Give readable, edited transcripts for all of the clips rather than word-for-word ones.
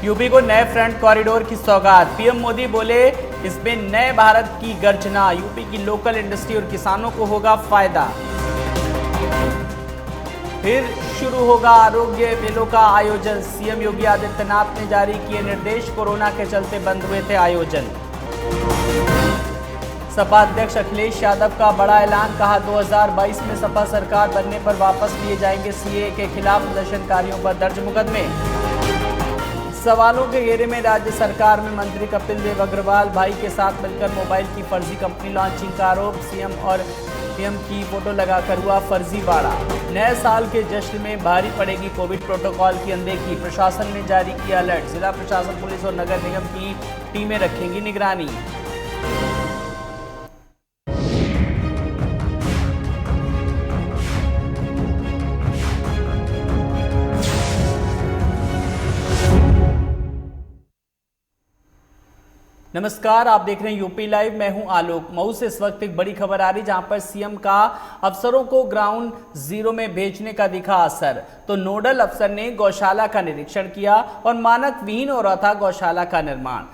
UP को नए front corridor की सौगात। पीएम मोदी बोले इसमें नए भारत की गर्जना, यूपी की लोकल इंडस्ट्री और किसानों को होगा फायदा। फिर शुरू होगा आरोग्य मेलों का आयोजन, सीएम योगी आदित्यनाथ ने जारी किए निर्देश। कोरोना के चलते बंद हुए थे आयोजन। सपा अध्यक्ष अखिलेश यादव का बड़ा ऐलान, कहा 2022 में सपा सरकार बनने पर वापस लिए जाएंगे सीएए के खिलाफ प्रदर्शनकारियों पर दर्ज मुकदमे। सवालों के घेरे में राज्य सरकार में मंत्री कपिल देव अग्रवाल, भाई के साथ मिलकर मोबाइल की फर्जी कंपनी लॉन्चिंग का आरोप। सीएम और पीएम की फोटो लगाकर हुआ फर्जीवाड़ा। नए साल के जश्न में भारी पड़ेगी कोविड प्रोटोकॉल की अनदेखी, प्रशासन ने जारी किया अलर्ट। जिला प्रशासन, पुलिस और नगर निगम की टीमें रखेंगी निगरानी। नमस्कार, आप देख रहे हैं यूपी लाइव। मैं हूं आलोक। मऊ से इस वक्त एक बड़ी खबर आ रही, जहां पर सीएम का अफसरों को ग्राउंड जीरो में भेजने का दिखा असर। तो नोडल अफसर ने गौशाला का निरीक्षण किया और मानक विहीन हो रहा था गौशाला का निर्माण।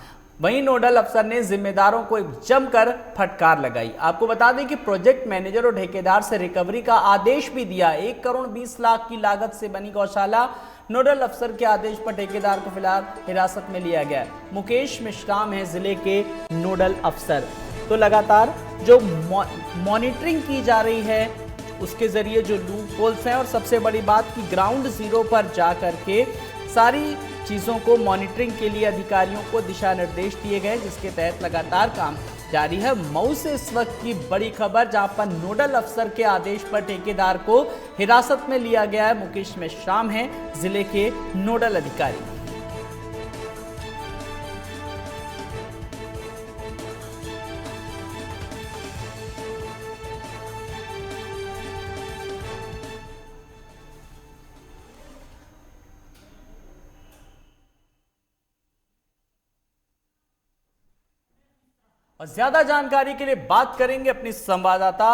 वहीं नोडल अफसर ने जिम्मेदारों को जमकर फटकार लगाई। आपको बता दें कि प्रोजेक्ट मैनेजर और ठेकेदार से रिकवरी का आदेश भी दिया। 1 करोड़ 20 लाख की लागत से बनी गौशाला, नोडल अफसर के आदेश पर ठेकेदार को फिलहाल हिरासत में लिया गया। मुकेश मिश्राम है जिले के नोडल अफसर। तो लगातार जो मॉनिटरिंग की जा रही है उसके जरिए जो लूप होल्स हैं, और सबसे बड़ी बात कि ग्राउंड जीरो पर जा करके सारी चीज़ों को मॉनिटरिंग के लिए अधिकारियों को दिशा निर्देश दिए गए, जिसके तहत लगातार काम जारी है। मऊ से इस वक्त की बड़ी खबर, जहां पर नोडल अफसर के आदेश पर ठेकेदार को हिरासत में लिया गया है। मुकेश मिश्राम हैं जिले के नोडल अधिकारी। और ज्यादा जानकारी के लिए बात करेंगे अपनी संवाददाता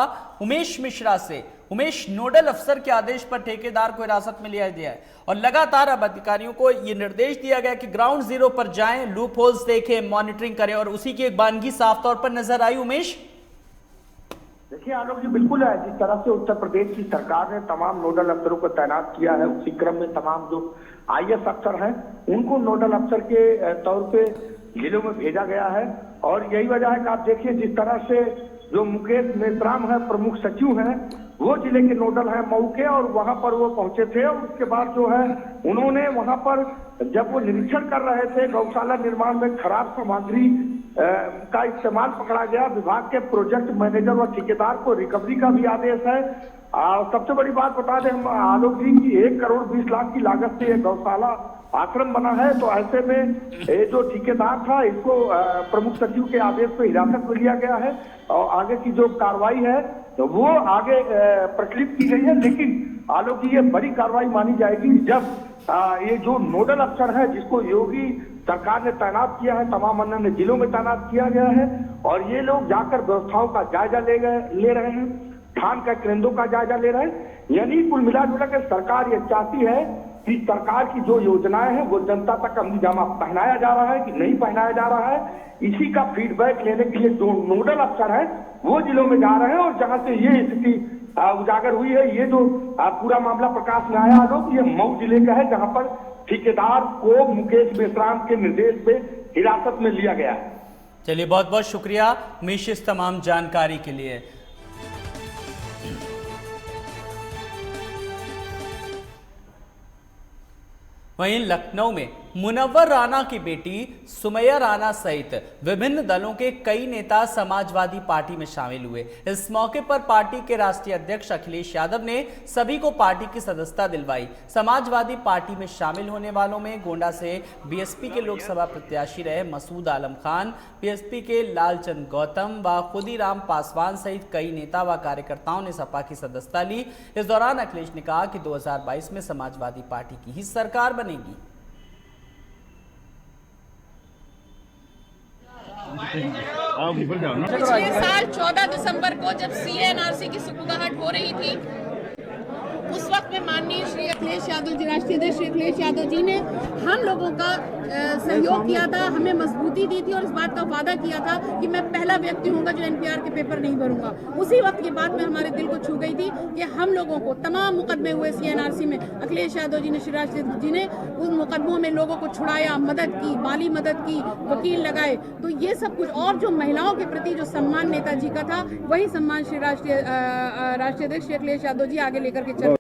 उमेश मिश्रा से। उमेश, नोडल अफसर के आदेश पर ठेकेदार को हिरासत में लिया गया है और लगातार अब अधिकारियों को यह निर्देश दिया गया कि ग्राउंड जीरो पर जाएं, लूप होल्स देखें, मॉनिटरिंग करें, और उसी की एक बानगी साफ तौर पर नजर आई। उमेश, देखिए आलोक जी, बिल्कुल है। जिस तरह से उत्तर प्रदेश की सरकार ने तमाम नोडल अफसरों को तैनात किया है, उसी क्रम में तमाम जो आईएएस अफसर हैं उनको नोडल अफसर के तौर पे जिलों में भेजा गया है। और यही वजह है कि आप देखिए जिस तरह से जो मुकेश मेश्राम है, प्रमुख सचिव हैं, वो जिले के नोडल हैं मऊ के, और वहां पर वो पहुंचे थे। और उसके बाद जो है उन्होंने वहां पर जब वो निरीक्षण कर रहे थे, गौशाला निर्माण में खराब सामग्री का इस्तेमाल पकड़ा गया। विभाग के प्रोजेक्ट मैनेजर और ठेकेदार को रिकवरी का भी आदेश है। सबसे बड़ी बात बता दें हम आलोक जी की 1 करोड़ 20 लाख की लागत से गौशाला आश्रम बना है। तो ऐसे में ये जो ठेकेदार था, इसको प्रमुख सचिव के आदेश पर हिरासत में लिया गया है और आगे की जो कार्रवाई है तो वो आगे प्रचलित की गई है। लेकिन आलोक जी, ये बड़ी कार्रवाई मानी जाएगी जब ये जो नोडल अफसर है, जिसको योगी सरकार ने तैनात किया है, तमाम अन्य जिलों में तैनात किया गया है, और ये लोग जाकर व्यवस्थाओं का जायजा ले रहे हैं, धान का केंद्रों का जायजा ले रहे हैं। यानी कुल मिलाजुला के सरकार ये चाहती है कि सरकार की जो योजनाएं हैं वो जनता तक अमली जामा पहनाया जा रहा है कि नहीं पहनाया जा रहा है। इसी का फीडबैक लेने के लिए जो नोडल अफसर है वो जिलों में जा रहे हैं, और जहां से ये स्थिति उजागर हुई है, ये जो पूरा मामला प्रकाश में आया लोग, ये मऊ जिले का है, जहां पर ठेकेदार को मुकेश मेश्राम के निर्देश पे हिरासत में लिया गया है। चलिए, बहुत बहुत शुक्रिया उमेश इस तमाम जानकारी के लिए। वहीं लखनऊ में मुनव्वर राणा की बेटी सुमैया राणा सहित विभिन्न दलों के कई नेता समाजवादी पार्टी में शामिल हुए। इस मौके पर पार्टी के राष्ट्रीय अध्यक्ष अखिलेश यादव ने सभी को पार्टी की सदस्यता दिलवाई। समाजवादी पार्टी में शामिल होने वालों में गोंडा से बीएसपी के लोकसभा प्रत्याशी रहे मसूद आलम खान, बीएसपी के लालचंद गौतम व खुदीराम पासवान सहित कई नेता व कार्यकर्ताओं ने सपा की सदस्यता ली। इस दौरान अखिलेश ने कहा कि 2022 में समाजवादी पार्टी की ही सरकार बनेगी। पिछले साल 14 दिसंबर को जब सीएनआरसी की सुपुर्दगाहट हो रही थी, उस वक्त में माननीय श्री अखिलेश यादव जी, राष्ट्रीय अध्यक्ष श्री अखिलेश यादव जी ने हम लोगों का सहयोग किया था, हमें मजबूती दी थी और इस बात का वादा किया था कि मैं पहला व्यक्ति हूँगा जो एनपीआर के पेपर नहीं भरूंगा। उसी वक्त ये बात में हमारे दिल को छू गई थी कि हम लोगों को तमाम मुकदमे हुए सीएनआरसी में, अखिलेश यादव जी ने, शिवराज सिंह जी ने उन मुकदमों में लोगों को छुड़ाया, मदद की, माली मदद की, वकील लगाए। तो ये सब कुछ और जो महिलाओं के प्रति जो सम्मान नेताजी का था, वही सम्मान श्री राष्ट्रीय अध्यक्ष श्री अखिलेश यादव जी आगे लेकर के चल।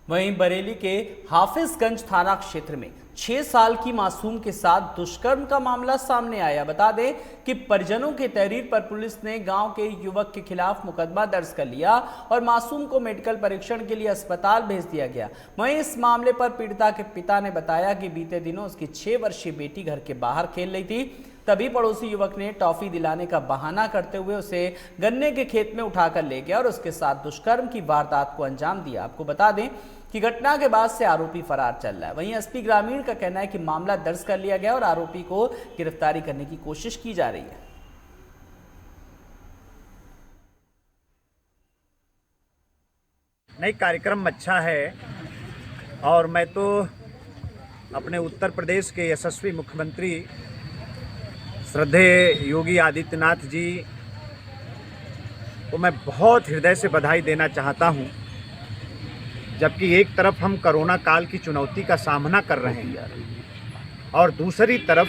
वहीं बरेली के हाफिजगंज थाना क्षेत्र में 6 साल की मासूम के साथ दुष्कर्म का मामला सामने आया। बता दें कि परिजनों के तहरीर पर पुलिस ने गांव के युवक के खिलाफ मुकदमा दर्ज कर लिया और मासूम को मेडिकल परीक्षण के लिए अस्पताल भेज दिया गया। वहीं इस मामले पर पीड़िता के पिता ने बताया कि बीते दिनों उसकी 6 वर्षीय बेटी घर के बाहर खेल रही थी, तभी पड़ोसी युवक ने टॉफी दिलाने का बहाना करते हुए उसे गन्ने के खेत में उठाकर ले गया और उसके साथ दुष्कर्म की वारदात को अंजाम दिया। आपको बता दें कि घटना के बाद से आरोपी फरार चल रहा है। वहीं एसपी ग्रामीण का कहना है कि मामला दर्ज कर लिया गया और आरोपी को गिरफ्तारी करने की कोशिश की जा रही है। नहीं, कार्यक्रम अच्छा है और मैं तो अपने उत्तर प्रदेश के यशस्वी मुख्यमंत्री श्रद्धेय योगी आदित्यनाथ जी को मैं बहुत हृदय से बधाई देना चाहता हूं। जबकि एक तरफ हम कोरोना काल की चुनौती का सामना कर रहे हैं और दूसरी तरफ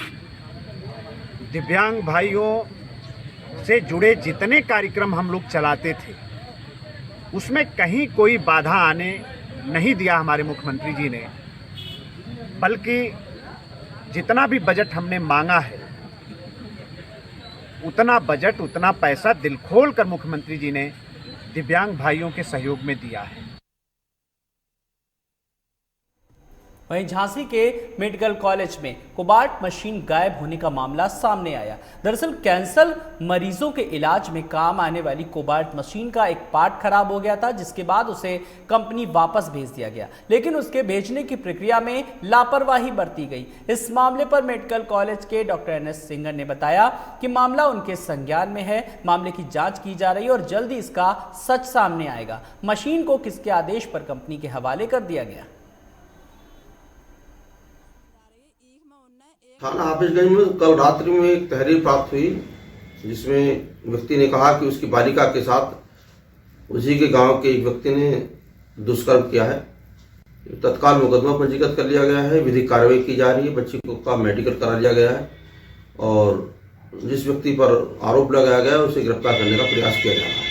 दिव्यांग भाइयों से जुड़े जितने कार्यक्रम हम लोग चलाते थे उसमें कहीं कोई बाधा आने नहीं दिया हमारे मुख्यमंत्री जी ने, बल्कि जितना भी बजट हमने मांगा है उतना बजट, उतना पैसा दिल खोल कर मुख्यमंत्री जी ने दिव्यांग भाइयों के सहयोग में दिया है। वहीं झांसी के मेडिकल कॉलेज में कोबाल्ट मशीन गायब होने का मामला सामने आया। दरअसल कैंसर मरीजों के इलाज में काम आने वाली कोबाल्ट मशीन का एक पार्ट खराब हो गया था, जिसके बाद उसे कंपनी वापस भेज दिया गया, लेकिन उसके भेजने की प्रक्रिया में लापरवाही बरती गई। इस मामले पर मेडिकल कॉलेज के डॉक्टर NS सिंगर ने बताया कि मामला उनके संज्ञान में है, मामले की जाँच की जा रही है और जल्द ही इसका सच सामने आएगा। मशीन को किसके आदेश पर कंपनी के हवाले कर दिया गया। थाना हाफिजगंज में कल रात्रि में एक तहरीर प्राप्त हुई जिसमें व्यक्ति ने कहा कि उसकी बालिका के साथ उसी के गांव के एक व्यक्ति ने दुष्कर्म किया है। तत्काल मुकदमा पंजीकृत कर लिया गया है, विधिक कार्रवाई की जा रही है, बच्ची को का मेडिकल करा लिया गया है और जिस व्यक्ति पर आरोप लगाया गया है उसे गिरफ्तार करने का प्रयास किया जा रहा है।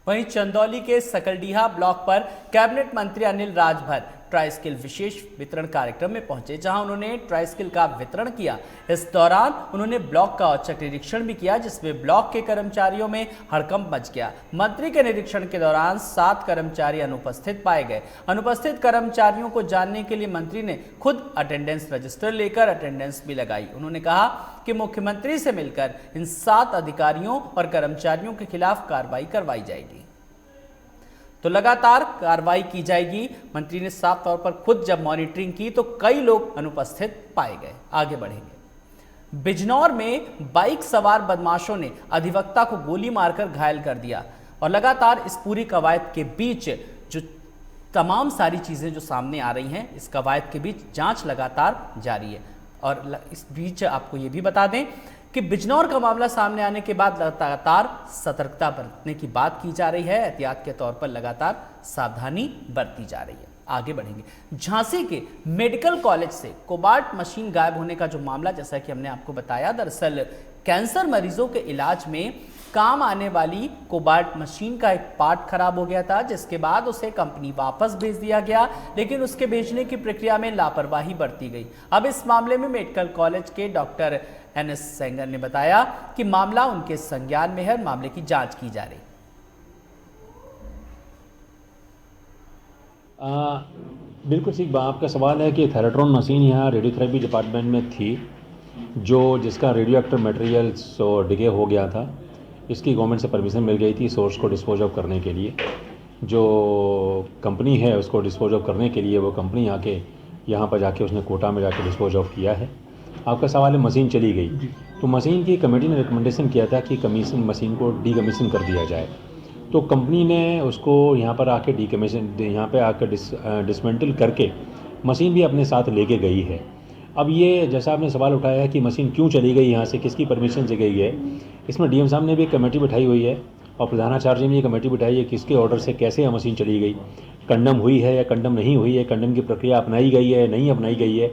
वहीं चंदौली के सकलडीहा ब्लॉक पर कैबिनेट मंत्री अनिल राजभर ट्राइस्किल विशेष वितरण कार्यक्रम में पहुंचे, जहां उन्होंने ट्राइस्किल का वितरण किया। इस दौरान उन्होंने ब्लॉक का औचक निरीक्षण भी किया, जिसमें ब्लॉक के कर्मचारियों में हड़कंप मच गया। मंत्री के निरीक्षण के दौरान 7 कर्मचारी अनुपस्थित पाए गए। अनुपस्थित कर्मचारियों को जानने के लिए मंत्री ने खुद अटेंडेंस रजिस्टर लेकर अटेंडेंस भी लगाई। उन्होंने कहा कि मुख्यमंत्री से मिलकर इन 7 अधिकारियों और कर्मचारियों के खिलाफ कार्रवाई करवाई जाएगी, तो लगातार कार्रवाई की जाएगी। मंत्री ने साफ तौर पर खुद जब मॉनिटरिंग की तो कई लोग अनुपस्थित पाए गए। आगे बढ़ेंगे। बिजनौर में बाइक सवार बदमाशों ने अधिवक्ता को गोली मारकर घायल कर दिया और लगातार इस पूरी कवायद के बीच जो तमाम सारी चीजें जो सामने आ रही हैं, इस कवायद के बीच जांच लगातार जारी है। और इस बीच आपको ये भी बता दें कि बिजनौर का मामला सामने आने के बाद लगातार सतर्कता बरतने की बात की जा रही है। एहतियात के तौर पर लगातार सावधानी बरती जा रही है। आगे बढ़ेंगे। झांसी के मेडिकल कॉलेज से कोबाल्ट मशीन गायब होने का जो मामला, जैसा कि हमने आपको बताया, दरअसल कैंसर मरीजों के इलाज में काम आने वाली कोबाल्ट मशीन का एक पार्ट खराब हो गया था, जिसके बाद उसे कंपनी वापस भेज दिया गया, लेकिन उसके भेजने की प्रक्रिया में लापरवाही बरती गई। अब इस मामले में मेडिकल कॉलेज के डॉक्टर NS सिंगर ने बताया कि मामला उनके संज्ञान में है, मामले की जांच की जा रही। बिल्कुल ठीक बात। आपका सवाल है कि थेरेट्रॉन मशीन यहाँ रेडियोथेरेपी डिपार्टमेंट में थी, जिसका रेडियो एक्टिव मटेरियल डिगे हो गया था। इसकी गवर्नमेंट से परमिशन मिल गई थी सोर्स को डिस्पोज ऑफ करने के लिए। जो कंपनी है उसको डिस्पोज ऑफ करने के लिए वो कंपनी यहाँ पर जाके उसने कोटा में जाके डिस्पोज ऑफ किया है। आपका सवाल है मशीन चली गई, तो मशीन की कमेटी ने रिकमेंडेशन किया था कि मशीन को डीकमीशन कर दिया जाए। तो कंपनी ने उसको यहाँ पर आके यहाँ पे आकर डिसमेंटल करके मशीन भी अपने साथ लेके गई है। अब ये जैसा आपने सवाल उठाया है कि मशीन क्यों चली गई यहाँ से, किसकी परमिशन से गई है, इसमें डीएम साहब ने भी एक कमेटी बिठाई हुई है और प्रधानाचार्य ने भी ये कमेटी बिठाई है किसके ऑर्डर से कैसे यह मशीन चली गई, कंडम हुई है या कंडम नहीं हुई है, कंडम की प्रक्रिया अपनाई गई है नहीं अपनाई गई है।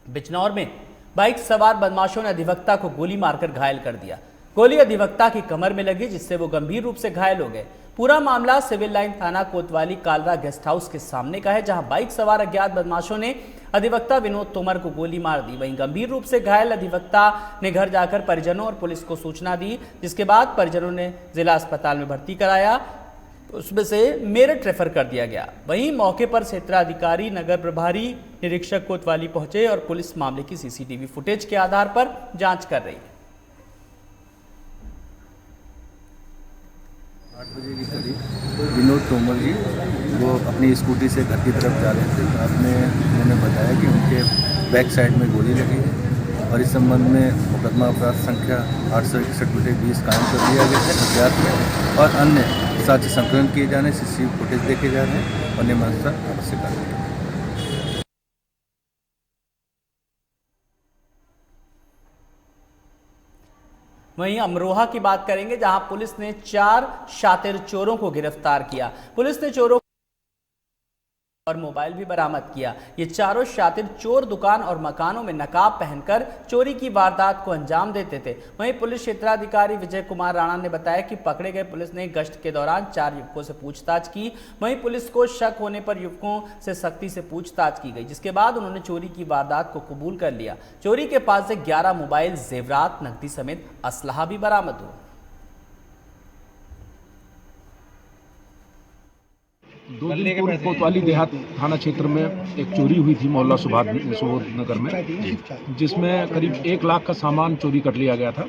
बिजनौर में बाइक सवार बदमाशों ने अधिवक्ता को गोली मारकर घायल कर दिया। गोली अधिवक्ता की कमर में लगी जिससे वो गंभीर रूप से घायल हो गए। पूरा मामला सिविल लाइन थाना कोतवाली कालरा गेस्ट हाउस के सामने का है, जहां बाइक सवार अज्ञात बदमाशों ने अधिवक्ता विनोद तोमर को गोली मार दी। वहीं गंभीर रूप से घायल अधिवक्ता ने घर जाकर परिजनों और पुलिस को सूचना दी, जिसके बाद परिजनों ने जिला अस्पताल में भर्ती कराया, उसमें से मेरठ रेफर कर दिया गया। वहीं मौके पर क्षेत्राधिकारी नगर प्रभारी निरीक्षक कोतवाली पहुंचे और पुलिस मामले की सीसीटीवी फुटेज के आधार पर जांच कर रही है। 8 बजे की करीब विनोद तोमर जी वो अपनी स्कूटी से घर की तरफ जा रहे थे। उन्होंने बताया कि उनके बैक साइड में गोली लगी है और इस संबंध में मुकदमा अपराध संख्या 861/20 कायम कर दिया गया है। अज्ञात में और अन्य साक्ष्य संकलन किए जाने, सीसीटीवी फुटेज देखे जा रहे हैं और नियमानुसार आवश्यक कार्रवाई। वहीं अमरोहा की बात करेंगे, जहां पुलिस ने 4 शातिर चोरों को गिरफ्तार किया। पुलिस ने चोरों और मोबाइल भी बरामद किया। ये चारों शातिर चोर दुकान और मकानों में नकाब पहनकर चोरी की वारदात को अंजाम देते थे। वहीं पुलिस क्षेत्राधिकारी विजय कुमार राणा ने बताया कि पकड़े गए पुलिस ने गश्त के दौरान 4 युवकों से पूछताछ की। वहीं पुलिस को शक होने पर युवकों से सख्ती से पूछताछ की गई, जिसके बाद उन्होंने चोरी की वारदात को कबूल कर लिया। चोरी के पास से 11 मोबाइल, जेवरात, नकदी समेत असलहा भी बरामद हुआ। 2 दिन पूर्व कोतवाली देहात थाना क्षेत्र में एक चोरी हुई थी मोहल्ला सुबोध नगर में, जिसमें करीब 1 लाख का सामान चोरी कर लिया गया था।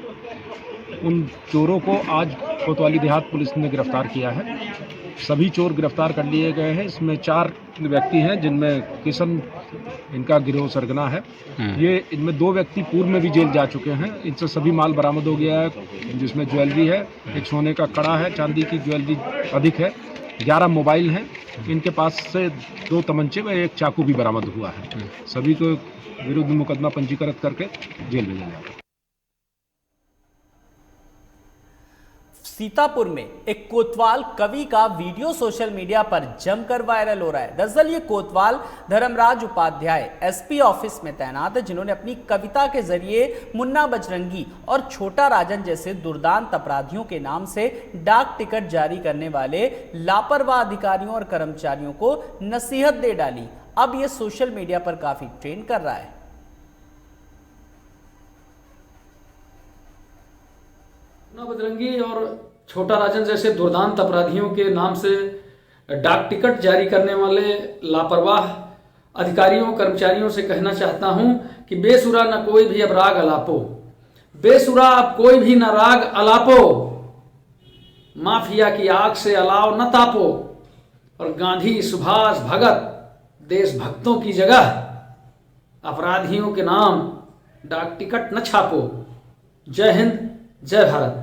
उन चोरों को आज कोतवाली देहात पुलिस ने गिरफ्तार किया है। सभी चोर गिरफ्तार कर लिए गए हैं। इसमें 4 व्यक्ति हैं, जिनमें किशन इनका गिरोह सरगना है। इनमें 2 व्यक्ति पूर्व में भी जेल जा चुके हैं। इनसे सभी माल बरामद हो गया है, जिसमें ज्वेलरी है, एक सोने का कड़ा है, चांदी की ज्वेलरी अधिक है, 11 मोबाइल हैं। इनके पास से 2 तमंचे व 1 चाकू भी बरामद हुआ है। सभी को विरुद्ध मुकदमा पंजीकृत करके जेल भेजा जाएगा। सीतापुर में एक कोतवाल कवि का वीडियो सोशल मीडिया पर जमकर वायरल हो रहा है। दरअसल ये कोतवाल धर्मराज उपाध्याय एसपी ऑफिस में तैनात है, जिन्होंने अपनी कविता के जरिए मुन्ना बजरंगी और छोटा राजन जैसे दुर्दांत अपराधियों के नाम से डाक टिकट जारी करने वाले लापरवाह अधिकारियों और कर्मचारियों को नसीहत दे डाली। अब ये सोशल मीडिया पर काफी ट्रेंड कर रहा है। मुन्ना बजरंगी और छोटा राजन जैसे दुर्दांत अपराधियों के नाम से डाक टिकट जारी करने वाले लापरवाह अधिकारियों कर्मचारियों से कहना चाहता हूं कि बेसुरा न कोई भी अब राग अलापो, बेसुरा अब कोई भी न राग अलापो, माफिया की आग से अलाव न तापो और गांधी, सुभाष, भगत देशभक्तों की जगह अपराधियों के नाम डाक टिकट न छापो। जय हिंद, जय भारत।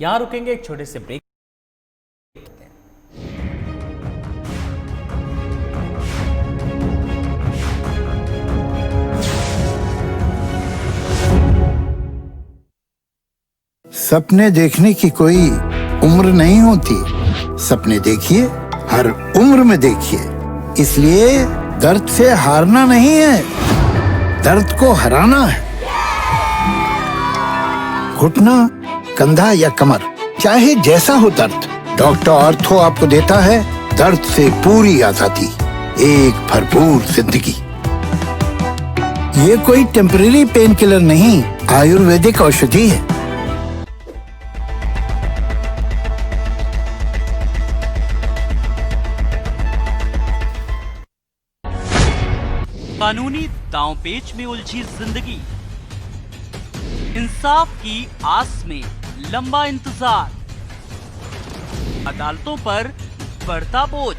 यहां रुकेंगे, एक छोटे से ब्रेक। सपने देखने की कोई उम्र नहीं होती। सपने देखिए, हर उम्र में देखिए। इसलिए दर्द से हारना नहीं है, दर्द को हराना है। घुटना, कंधा या कमर, चाहे जैसा हो दर्द, डॉक्टर ऑर्थो आपको देता है दर्द से पूरी आजादी, एक भरपूर जिंदगी। ये कोई टेम्परेरी पेन किलर नहीं, आयुर्वेदिक औषधि है। कानूनी दांवपेच में उलझी जिंदगी, इंसाफ की आस में लंबा इंतजार, अदालतों पर बढ़ता बोझ,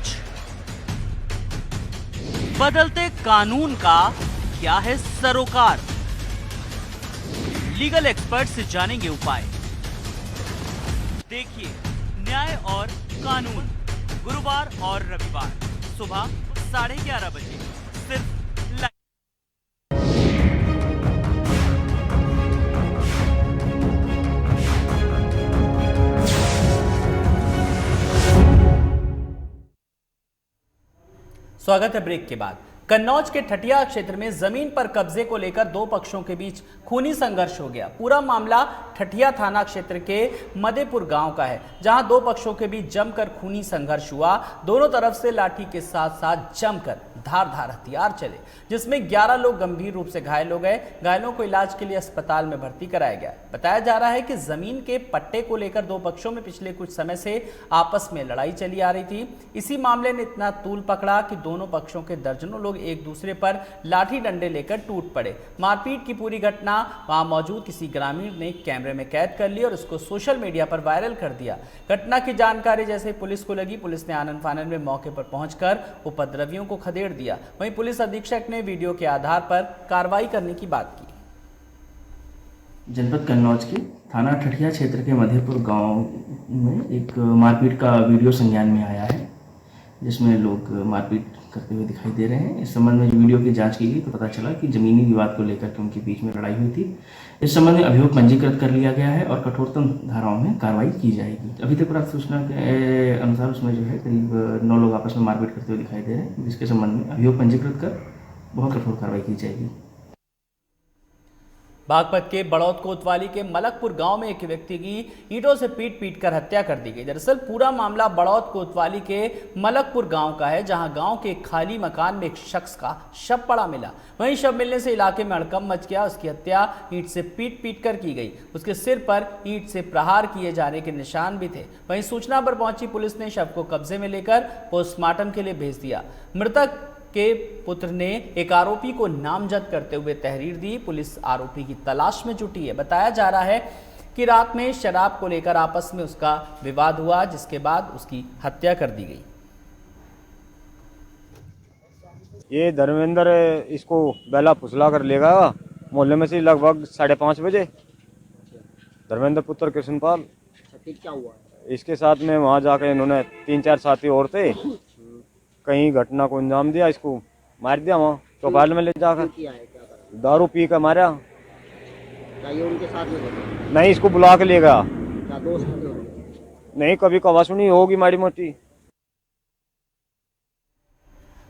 बदलते कानून का क्या है सरोकार। लीगल एक्सपर्ट से जानेंगे उपाय। देखिए न्याय और कानून गुरुवार और रविवार सुबह 11:30 बजे सिर्फ स्वागत है ब्रेक के बाद। कन्नौज के ठठिया क्षेत्र में जमीन पर कब्जे को लेकर दो पक्षों के बीच खूनी संघर्ष हो गया। पूरा मामला ठठिया थाना क्षेत्र के मदेपुर गांव का है, जहां दो पक्षों के बीच जमकर खूनी संघर्ष हुआ। दोनों तरफ से लाठी के साथ साथ जमकर धारदार हथियार चले, जिसमें 11 लोग गंभीर रूप से घायल हो गए। घायलों को इलाज के लिए अस्पताल में भर्ती कराया गया। बताया जा रहा है कि जमीन के पट्टे को लेकर दो पक्षों में पिछले कुछ समय से आपस में लड़ाई चली आ रही थी। इसी मामले ने इतना तूल पकड़ा कि दोनों पक्षों के दर्जनों लोग एक दूसरे पर लाठी डंडे लेकर टूट पड़े। मारपीट की पूरी घटना वहां मौजूद किसी ग्रामीण ने कैमरे में कैद कर ली और उसको सोशल मीडिया पर वायरल कर दिया। घटना की जानकारी जैसे पुलिस को लगी, पुलिस ने आनन फानन में मौके पर पहुंचकर उपद्रवियों को खदेड़ दिया। वहीं पुलिस अधीक्षक ने वीडियो के आधार पर कार्रवाई करने की बात की। जनपद कन्नौज के थाना ठठिया क्षेत्र के मधेपुर गांव में एक मारपीट का वीडियो संज्ञान में आया है, जिसमें लोग मारपीट करते हुए दिखाई दे रहे हैं। इस संबंध में वीडियो की जांच की गई तो पता चला कि जमीनी विवाद को लेकर के उनके बीच में लड़ाई हुई थी। इस संबंध में अभियोग पंजीकृत कर लिया गया है और कठोरतम धाराओं में कार्रवाई की जाएगी। अभी तक प्राप्त सूचना के अनुसार उसमें जो है करीब 9 लोग आपस में मारपीट करते हुए दिखाई दे रहे हैं, जिसके संबंध में अभियोग पंजीकृत कर बहुत कठोर कार्रवाई की जाएगी। बागपत के बड़ौद कोतवाली के मलकपुर गांव में एक व्यक्ति की ईंटों से पीट कर हत्या कर दी गई। दरअसल पूरा मामला बड़ौद कोतवाली के मलकपुर गांव का है, जहां गांव के एक खाली मकान में एक शख्स का शव पड़ा मिला। वहीं शव मिलने से इलाके में हड़कंप मच गया। उसकी हत्या ईंट से पीट कर की गई। उसके सिर पर ईंट से प्रहार किए जाने के निशान भी थे। वहीं सूचना पर पहुंची पुलिस ने शव को कब्जे में लेकर पोस्टमार्टम के लिए भेज दिया। मृतक के पुत्र ने एक आरोपी को नामजद करते हुए तहरीर दी। पुलिस आरोपी की तलाश में जुटी है। बताया जा रहा है कि रात में शराब को लेकर आपस में उसका विवाद हुआ, जिसके बाद उसकी हत्या कर दी गई। ये धर्मेंद्र इसको बेला फुसला कर ले गया मोहल्ले में से लगभग 5:30 बजे। धर्मेंद्र पुत्र कृष्णपाल। क्या हुआ? इसके साथ में वहाँ जाकर इन्होंने 3-4 साथी और थे, कहीं घटना को अंजाम दिया, इसको मार दिया वहाँ चौपाल में ले जाकर। दारू पी कर मारा। उनके साथ में नहीं, इसको बुला के ले गया। क्या दोस्त नहीं, कभी कवा सुनी होगी माड़ी मोटी।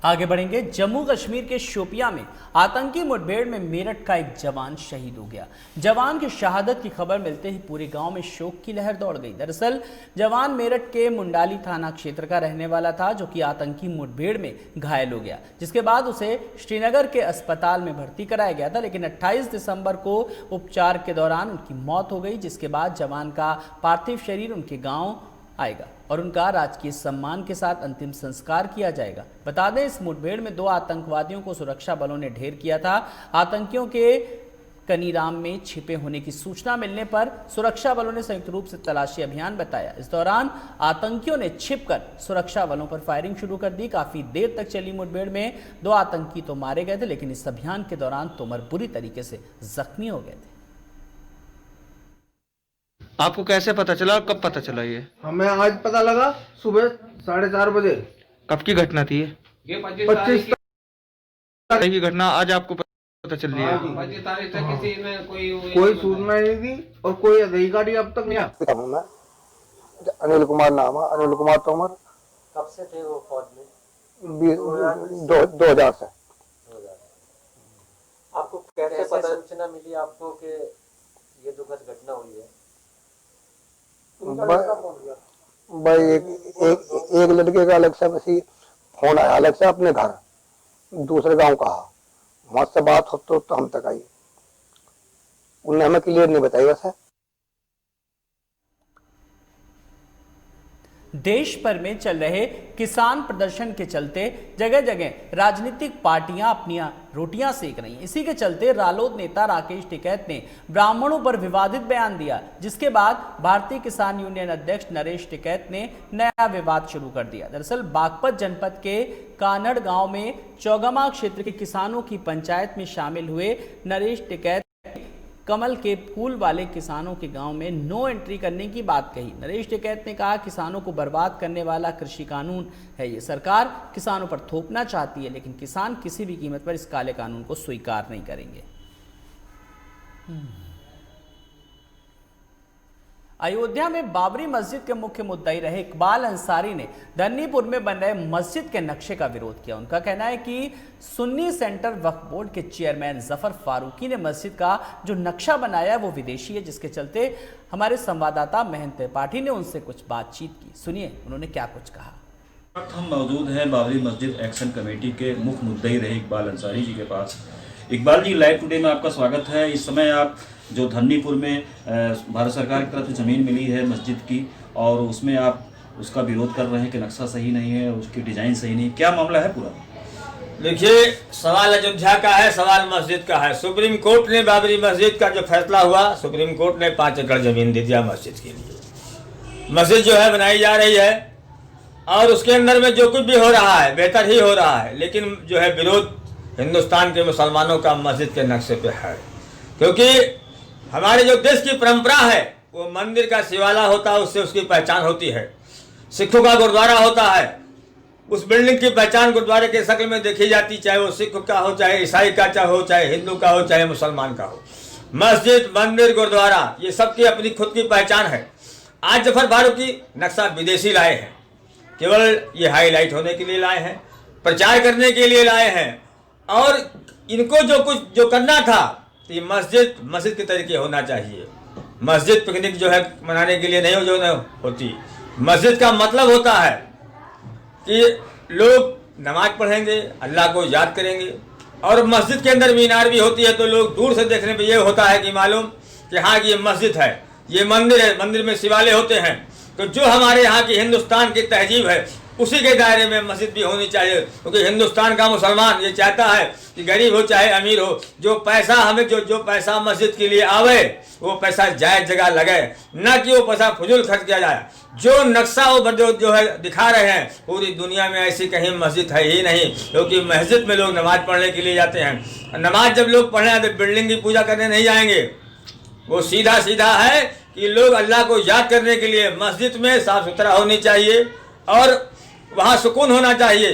आगे बढ़ेंगे। जम्मू कश्मीर के शोपियां में आतंकी मुठभेड़ में मेरठ का एक जवान शहीद हो गया। जवान की शहादत की खबर मिलते ही पूरे गांव में शोक की लहर दौड़ गई। दरअसल जवान मेरठ के मुंडाली थाना क्षेत्र का रहने वाला था, जो कि आतंकी मुठभेड़ में घायल हो गया, जिसके बाद उसे श्रीनगर के अस्पताल में भर्ती कराया गया था। लेकिन 28 दिसंबर को उपचार के दौरान उनकी मौत हो गई, जिसके बाद जवान का पार्थिव शरीर उनके गाँव आएगा और उनका राजकीय सम्मान के साथ अंतिम संस्कार किया जाएगा। बता दें, इस मुठभेड़ में 2 आतंकवादियों को सुरक्षा बलों ने ढेर किया था। आतंकियों के कनीराम में छिपे होने की सूचना मिलने पर सुरक्षा बलों ने संयुक्त रूप से तलाशी अभियान बताया। इस दौरान आतंकियों ने छिपकर सुरक्षा बलों पर फायरिंग शुरू कर दी। काफी देर तक चली मुठभेड़ में 2 आतंकी तो मारे गए थे, लेकिन इस अभियान के दौरान तोमर बुरी तरीके से जख्मी हो गए थे। आपको कैसे पता चला और कब पता चला? ये हमें आज पता लगा सुबह 4:30 बजे। कब की घटना थी ये? 25 तारीख की घटना आज आपको पता चल रही है? 25 तारीख तक किसी ने कोई सूचना नहीं दी और कोई अधिकारी अब तक नहीं आया। अनिल कुमार नाम है, अनिल कुमार तोमर। कब से थे वो फौज में? 2000 से। आपको कैसे पता सूचना मिली आपको कि ये दुखद घटना हुई है? भाई एक लड़के का अलग से वैसी फोन आया, अलग से अपने घर दूसरे गांव का, वहां से बात हो तो हम तक आई। उन्हें हमें क्लियर नहीं बताई वैसे। देश भर में चल रहे किसान प्रदर्शन के चलते जगह जगह राजनीतिक पार्टियां अपनी रोटियां सेक रही हैं। इसी के चलते रालोद नेता राकेश टिकैत ने ब्राह्मणों पर विवादित बयान दिया, जिसके बाद भारतीय किसान यूनियन अध्यक्ष नरेश टिकैत ने नया विवाद शुरू कर दिया। दरअसल बागपत जनपद के कानड़ गांव में चौगमा क्षेत्र के किसानों की पंचायत में शामिल हुए नरेश टिकैत कमल के फूल वाले किसानों के गांव में नो एंट्री करने की बात कही। नरेश टिकैत ने कहा, किसानों को बर्बाद करने वाला कृषि कानून है ये। सरकार किसानों पर थोपना चाहती है, लेकिन किसान किसी भी कीमत पर इस काले कानून को स्वीकार नहीं करेंगे। अयोध्या में बाबरी मस्जिद के मुख्य मुद्दाई रहे इकबाल अंसारी ने धन्नीपुर में बन रहे मस्जिद के नक्शे का विरोध किया। उनका कहना है कि सुन्नी सेंटर वक्फ बोर्ड के चेयरमैन जफर फारूकी ने मस्जिद का जो नक्शा बनाया है वो विदेशी है, जिसके चलते हमारे संवाददाता महेंद्र त्रिपाठी ने उनसे कुछ बातचीत की। सुनिए उन्होंने क्या कुछ कहा। हम मौजूद हैं बाबरी मस्जिद एक्शन कमेटी के मुख्य मुद्दई रहे इकबाल अंसारी जी के पास। इकबाल जी, लाइव टुडे में आपका स्वागत है। इस समय आप जो धन्नीपुर में भारत सरकार की तरफ से ज़मीन मिली है मस्जिद की, और उसमें आप उसका विरोध कर रहे हैं कि नक्शा सही नहीं है, उसकी डिज़ाइन सही नहीं, क्या मामला है पूरा? देखिए, सवाल अयोध्या का है, सवाल मस्जिद का है। सुप्रीम कोर्ट ने बाबरी मस्जिद का जो फैसला हुआ, सुप्रीम कोर्ट ने 5 एकड़ ज़मीन दे दिया मस्जिद के लिए। मस्जिद जो है बनाई जा रही है और उसके अंदर में जो कुछ भी हो रहा है बेहतर ही हो रहा है, लेकिन जो है विरोध हिंदुस्तान के मुसलमानों का मस्जिद के नक्शे पे है। क्योंकि हमारे जो देश की परंपरा है वो मंदिर का शिवाला होता है, उससे उसकी पहचान होती है। सिखों का गुरुद्वारा होता है, उस बिल्डिंग की पहचान गुरुद्वारे के शक्ल में देखी जाती, चाहे वो सिख का हो, चाहे ईसाई का हो, चाहे हिंदू का हो, चाहे मुसलमान का हो। मस्जिद, मंदिर, गुरुद्वारा ये सबकी अपनी खुद की पहचान है। आज जफर फारूकी नक्शा विदेशी लाए हैं, केवल ये हाईलाइट होने के लिए लाए हैं, प्रचार करने के लिए लाए हैं, और इनको जो करना था ये मस्जिद के तरीके होना चाहिए। मस्जिद पिकनिक जो है मनाने के लिए नहीं होती। मस्जिद का मतलब होता है कि लोग नमाज पढ़ेंगे, अल्लाह को याद करेंगे, और मस्जिद के अंदर मीनार भी होती है, तो लोग दूर से देखने पे ये होता है कि मालूम कि हाँ ये मस्जिद है, ये मंदिर है, मंदिर में शिवालय होते हैं। तो जो हमारे यहाँ की हिंदुस्तान की तहजीब है उसी के दायरे में मस्जिद भी होनी चाहिए, क्योंकि हिंदुस्तान का मुसलमान ये चाहता है कि गरीब हो चाहे अमीर हो, जो पैसा हमें जो पैसा मस्जिद के लिए आवे वो पैसा जायज जगह लगे, न कि वो पैसा फजूल खर्च किया जाए। जो नक्शा वो जो है दिखा रहे हैं, पूरी दुनिया में ऐसी कहीं मस्जिद है ही नहीं, क्योंकि मस्जिद में लोग नमाज पढ़ने के लिए जाते हैं। नमाज जब लोग पढ़ने तो बिल्डिंग की पूजा करने नहीं जाएंगे, वो सीधा सीधा है कि लोग अल्लाह को याद करने के लिए मस्जिद में साफ सुथरा होनी चाहिए और वहाँ सुकून होना चाहिए।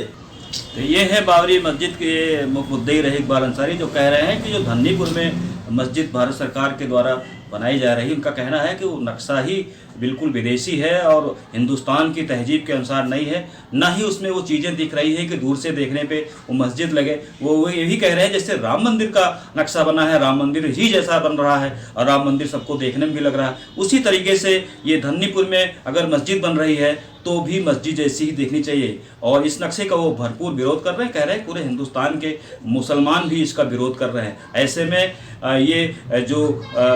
तो ये है बाबरी मस्जिद के मुद्दई रहे इकबाल अंसारी, जो कह रहे हैं कि जो धन्नीपुर में मस्जिद भारत सरकार के द्वारा बनाई जा रही है, उनका कहना है कि वो नक्शा ही बिल्कुल विदेशी है और हिंदुस्तान की तहजीब के अनुसार नहीं है, ना ही उसमें वो चीज़ें दिख रही है कि दूर से देखने पे वो मस्जिद लगे। वो ये भी कह रहे हैं जैसे राम मंदिर का नक्शा बना है, राम मंदिर ही जैसा बन रहा है और राम मंदिर सबको देखने में भी लग रहा है, उसी तरीके से ये धन्नीपुर में अगर मस्जिद बन रही है तो भी मस्जिद जैसी ही देखनी चाहिए। और इस नक्शे का वो भरपूर विरोध कर रहे हैं, कह रहे हैं पूरे हिंदुस्तान के मुसलमान भी इसका विरोध कर रहे हैं। ऐसे में ये जो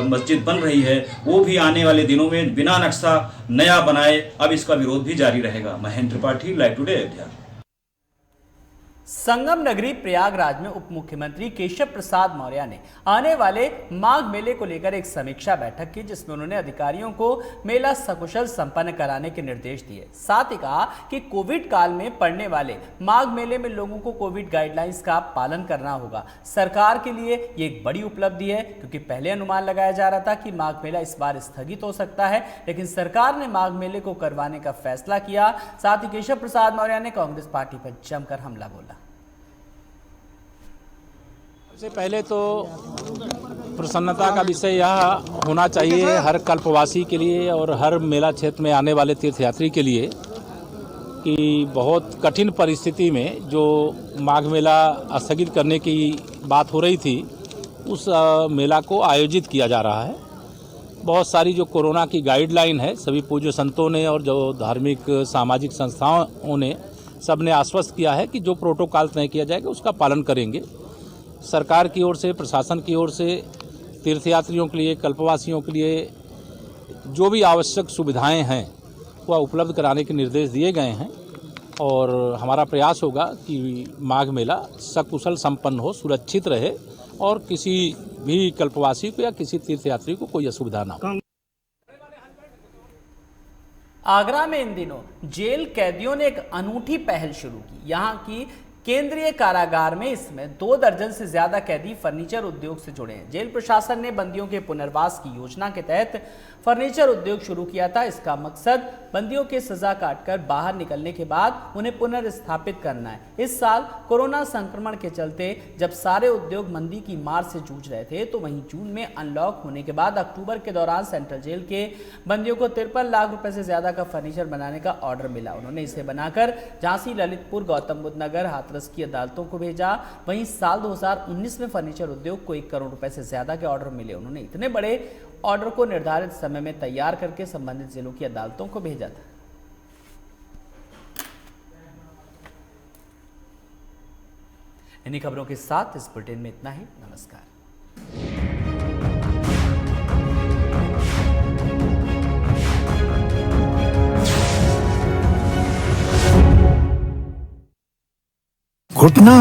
मस्जिद बन रही है वो भी आने वाले दिनों में बिना नक्शा नया बनाए अब इसका विरोध भी जारी रहेगा। Mahendra Tripathi, live today, Ayodhya. संगम नगरी प्रयागराज में उप मुख्यमंत्री केशव प्रसाद मौर्य ने आने वाले माघ मेले को लेकर एक समीक्षा बैठक की, जिसमें उन्होंने अधिकारियों को मेला सकुशल संपन्न कराने के निर्देश दिए। साथ ही कहा कि कोविड काल में पड़ने वाले माघ मेले में लोगों को कोविड गाइडलाइंस का पालन करना होगा। सरकार के लिए ये एक बड़ी उपलब्धि है, क्योंकि पहले अनुमान लगाया जा रहा था कि माघ मेला इस बार स्थगित हो सकता है, लेकिन सरकार ने माघ मेले को करवाने का फैसला किया। साथ ही केशव प्रसाद मौर्य ने कांग्रेस पार्टी पर जमकर हमला बोला। सबसे पहले तो प्रसन्नता का विषय यह होना चाहिए हर कल्पवासी के लिए और हर मेला क्षेत्र में आने वाले तीर्थयात्री के लिए कि बहुत कठिन परिस्थिति में जो माघ मेला स्थगित करने की बात हो रही थी, उस मेला को आयोजित किया जा रहा है। बहुत सारी जो कोरोना की गाइडलाइन है, सभी पूज्य संतों ने और जो धार्मिक सामाजिक संस्थाओं ने सब ने आश्वस्त किया है कि जो प्रोटोकॉल तय किया जाएगा उसका पालन करेंगे। सरकार की ओर से, प्रशासन की ओर से तीर्थयात्रियों के लिए, कल्पवासियों के लिए जो भी आवश्यक सुविधाएं हैं वह उपलब्ध कराने के निर्देश दिए गए हैं और हमारा प्रयास होगा कि माघ मेला सकुशल संपन्न हो, सुरक्षित रहे और किसी भी कल्पवासी को या किसी तीर्थयात्री को कोई असुविधा ना हो। आगरा में इन दिनों जेल कैदियों ने एक अनूठी पहल शुरू की। यहाँ की केंद्रीय कारागार में इसमें 2 दर्जन से ज्यादा कैदी फर्नीचर उद्योग से जुड़े हैं। जेल प्रशासन ने बंदियों के पुनर्वास की योजना के तहत फर्नीचर उद्योग शुरू किया था। इसका मकसद बंदियों के सजा काटकर बाहर निकलने के बाद उन्हें पुनर्स्थापित करना है। इस साल कोरोना संक्रमण के चलते जब सारे उद्योग मंदी की मार से जूझ रहे थे, तो वहीं जून में अनलॉक होने के बाद अक्टूबर के दौरान सेंट्रल जेल के बंदियों को 53 लाख रुपए से ज्यादा का फर्नीचर बनाने का ऑर्डर मिला। उन्होंने इसे बनाकर झांसी, ललितपुर, गौतम बुद्ध नगर, हाथरस की अदालतों को भेजा। वहीं साल 2019 में फर्नीचर उद्योग को 1 करोड़ रुपए से ज्यादा के ऑर्डर मिले। उन्होंने इतने बड़े ऑर्डर को निर्धारित समय में तैयार करके संबंधित जिलों की अदालतों को भेजा था। इन्हीं खबरों के साथ इस बुलेटिन में इतना ही। नमस्कार। घुटना